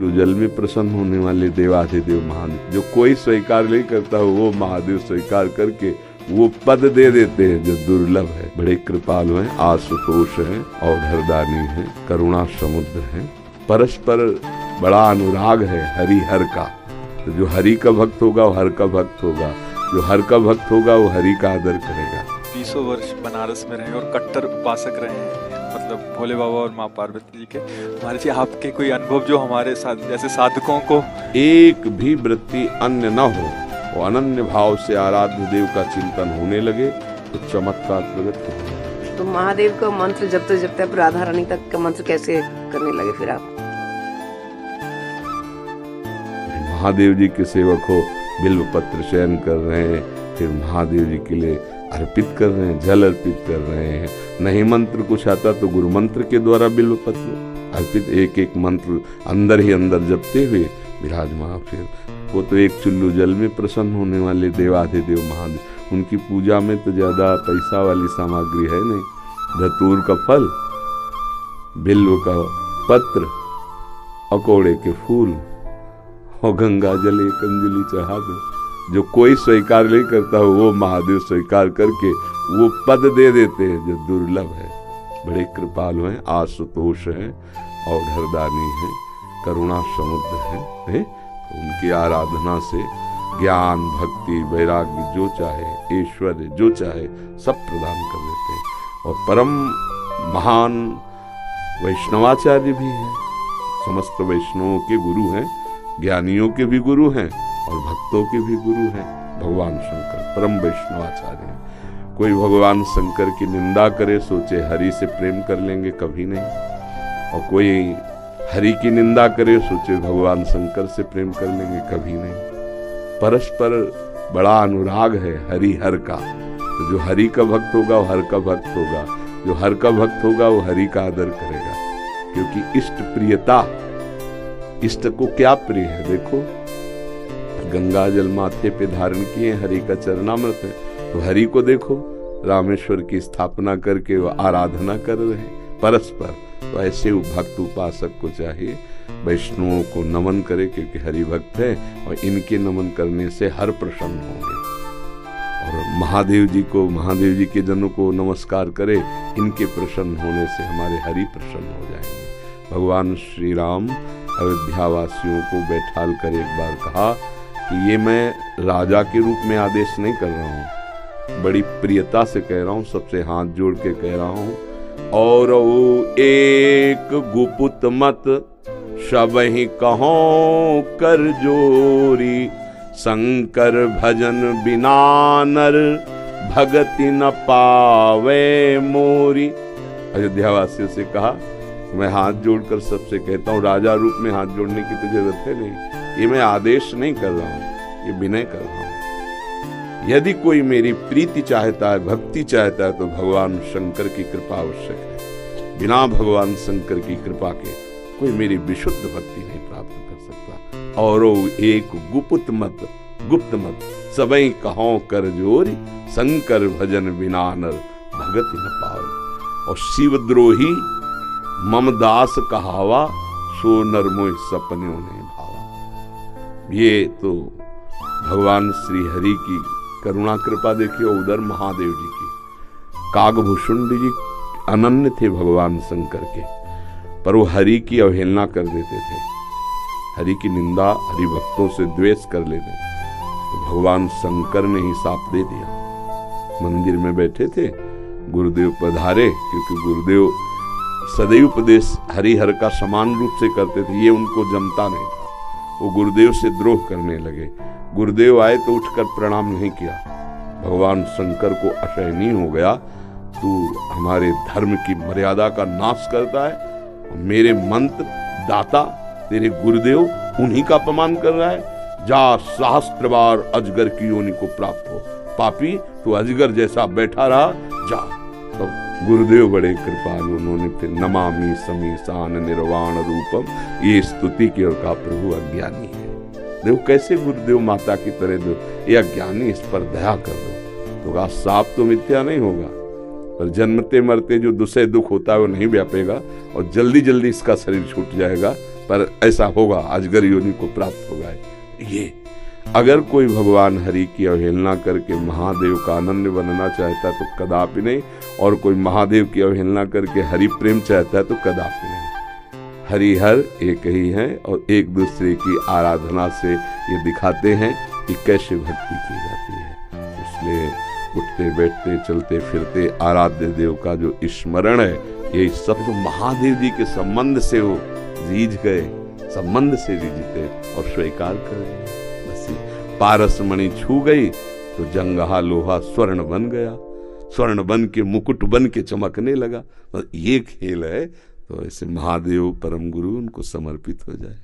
जो जल में प्रसन्न होने वाले देवाधिदेव महादेव, जो कोई स्वीकार नहीं करता वो महादेव स्वीकार करके वो पद दे देते हैं जो दुर्लभ है। बड़े कृपालु हैं, आशुतोष हैं, औढ़रदानी हैं, करुणा समुद्र हैं, परस्पर बड़ा अनुराग है हरि हर का। तो जो हरि का भक्त होगा वो हर का भक्त होगा, जो हर का भक्त होगा वो हरि का आदर करेगा। 20 वर्ष बनारस में रहे और कट्टर उपासक रहे हैं, मतलब भोले बाबा और माँ पार्वती जी के। हमारे जी आपके कोई अनुभव जो हमारे साथ जैसे साधकों को एक भी वृत्ति अन्य न हो, वो अनन्य भाव से आराध्य देव का चिंतन होने लगे तो चमत्कार प्रकट हो। तो महादेव का मंत्र जपते आप राधा रानी तक का मंत्र कैसे करने लगे फिर आप? महादेव जी के सेवक हो, बिल्व पत्र चयन कर रहे हैं, फिर महादेव जी के लिए अर्पित कर रहे हैं, जल अर्पित कर रहे हैं। नहीं मंत्र कुछ आता तो गुरु मंत्र के द्वारा बिल्व पत्र अर्पित, एक एक मंत्र अंदर ही अंदर जपते हुए विराजमान। फिर वो तो एक चुल्लू जल में प्रसन्न होने वाले देवाधिदेव महादेव, उनकी पूजा में तो ज्यादा पैसा वाली सामग्री है नहीं। धतूर का फल, बिल्व का पत्र, अकोड़े के फूल और गंगा जल एक अंजलि चढ़ा दो। जो कोई स्वीकार नहीं करता वो महादेव स्वीकार करके वो पद दे देते हैं जो दुर्लभ है। बड़े कृपालु हैं, आशुतोष हैं, औढ़रदानी हैं, करुणा समुद्र हैं। उनकी आराधना से ज्ञान, भक्ति, वैराग्य जो चाहे, ऐश्वर्य जो चाहे सब प्रदान कर देते हैं। और परम महान वैष्णवाचार्य भी हैं, समस्त वैष्णवों के गुरु हैं, ज्ञानियों के भी गुरु हैं और भक्तों के भी गुरु हैं। भगवान शंकर परम वैष्णवाचार्य हैं। कोई भगवान शंकर की निंदा करे सोचे हरि से प्रेम कर लेंगे, कभी नहीं। और कोई हरि की निंदा करे सोचे भगवान शंकर से प्रेम कर लेंगे, कभी नहीं। परस्पर बड़ा अनुराग है हरि हर का। तो जो हरि का भक्त होगा वो हर का भक्त होगा, जो हर का भक्त होगा वो हरि का आदर करेगा। क्योंकि इष्ट प्रियता, इष्ट को क्या प्रिय है? देखो गंगा जल माथे पे धारण किए, हरि का चरणामृत है, तो हरि को देखो रामेश्वर की स्थापना करके वो आराधना कर रहे हैं परस्पर। तो ऐसे भक्त उपासक को चाहिए वैष्णवों को नमन करे, क्योंकि हरि भक्त है और इनके नमन करने से हर प्रसन्न होंगे। और महादेव जी को, महादेव जी के जनों को नमस्कार करे, इनके प्रसन्न होने से हमारे हरि प्रसन्न हो जाएंगे। भगवान श्री राम अयोध्या वासियों को बैठाल कर एक बार कहा कि ये मैं राजा के रूप में आदेश नहीं कर रहा हूँ, बड़ी प्रियता से कह रहा हूँ, सबसे हाथ जोड़ के कह रहा हूँ। और एक गुपुत मत सबहि कहो कर जोरी, शंकर भजन बिना नर भगति न पावे मोरी। अयोध्या वासियों से कहा, मैं हाथ जोड़कर सबसे कहता हूँ, राजा रूप में हाथ जोड़ने की तो जरूरत है नहीं, ये मैं आदेश नहीं कर रहा हूँ, ये विनय कर रहा हूँ। यदि कोई मेरी प्रीति चाहता है, भक्ति चाहता है, तो भगवान शंकर की कृपा आवश्यक है। बिना भगवान शंकर की कृपा के कोई मेरी विशुद्ध भक्ति नहीं प्राप्त कर सकता। और एक गुप्त मत सबई कहो कर जोरी, शंकर भजन बिना नर भगति न पावे। और शिवद्रोही मम दास कहावा, सो नर मोह सपने नहीं भावा। ये तो भगवान श्री हरि की करुणा कृपा देखिए। उधर महादेव जी की, कागभूषुंड जी अनन्य थे भगवान शंकर के, पर वो हरि की अवहेलना कर देते थे, हरि की निंदा, हरि भक्तों से द्वेष कर लेते। तो भगवान शंकर ने ही साप दे दिया। मंदिर में बैठे थे, गुरुदेव पधारे, क्योंकि गुरुदेव सदैव उपदेश हरिहर का समान रूप से करते थे, ये उनको जमता नहीं था। वो गुरुदेव से द्रोह करने लगे। गुरुदेव आए तो उठकर प्रणाम नहीं किया। भगवान शंकर को असहनीय हो गया, तू हमारे धर्म की मर्यादा का नाश करता है, मेरे मंत्र दाता तेरे गुरुदेव उन्हीं का अपमान कर रहा है। जा सहस्त्र बार अजगर की योनि को प्राप्त हो, पापी तू अजगर जैसा बैठा रहा, जा। तो गुरुदेव बड़े कृपालु, उन्होंने फिर नमामि समीसान निर्वाण रूपम ये स्तुति की और कहा प्रभु अज्ञानी है। देखो कैसे गुरुदेव माता की तरह दो, ये अज्ञानी, इस पर दया कर दो। तो कहा साप तो मिथ्या नहीं होगा, पर जन्मते मरते जो दुख होता है वो नहीं व्यापेगा और जल्दी जल्दी इसका शरीर छूट जाएगा, पर ऐसा होगा, अजगर योनि को प्राप्त होगा। ये अगर कोई भगवान हरि की अवहेलना करके महादेव का आनंद बनना चाहता है तो कदापि नहीं, और कोई महादेव की अवहेलना करके हरि प्रेम चाहता है तो कदापि नहीं। हरिहर एक ही हैं और एक दूसरे की आराधना से ये दिखाते हैं कि कैसे भक्ति की जाती है। इसलिए उठते बैठते चलते फिरते आराध्य देव का जो स्मरण है, ये सब तो महादेव जी के संबंध से वो रीझ गए, संबंध से रीझते और स्वीकार कर गए। बस पारस मणि छू गई तो जंगहा लोहा स्वर्ण बन गया, स्वर्ण बन के मुकुट बन के चमकने लगा। ये खेल है। तो ऐसे महादेव परम गुरु उनको समर्पित हो जाए।